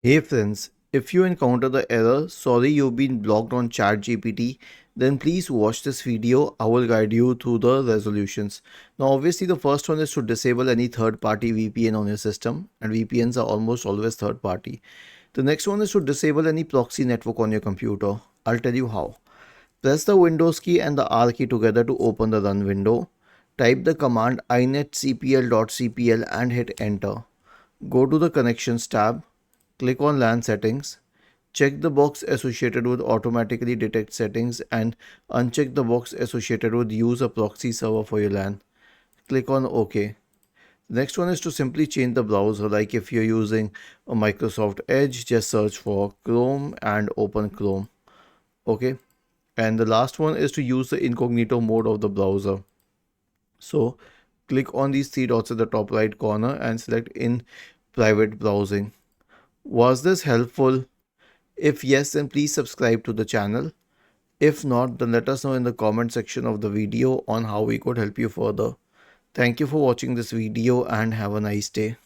Hey friends, if you encounter the error, sorry you've been blocked on ChatGPT, then please watch this video. I will guide you through the resolutions. Now, obviously, the first one is to disable any third party VPN on your system, and VPNs are almost always third party. The next one is to disable any proxy network on your computer. I'll tell you how. Press the Windows key and the R key together to open the run window. Type the command inetcpl.cpl and hit enter. Go to the Connections tab, click on LAN settings, check the box associated with automatically detect settings and uncheck the box associated with use a proxy server for your LAN. Click on OK. Next one is to simply change the browser, like if you're using a Microsoft Edge, just search for Chrome and open Chrome. Okay. And the last one is to use the incognito mode of the browser. So click on these three dots at the top right corner and select in private browsing. Was this helpful? If yes, then please subscribe to the channel. If not, then let us know in the comment section of the video on how we could help you further. Thank you for watching this video and have a nice day.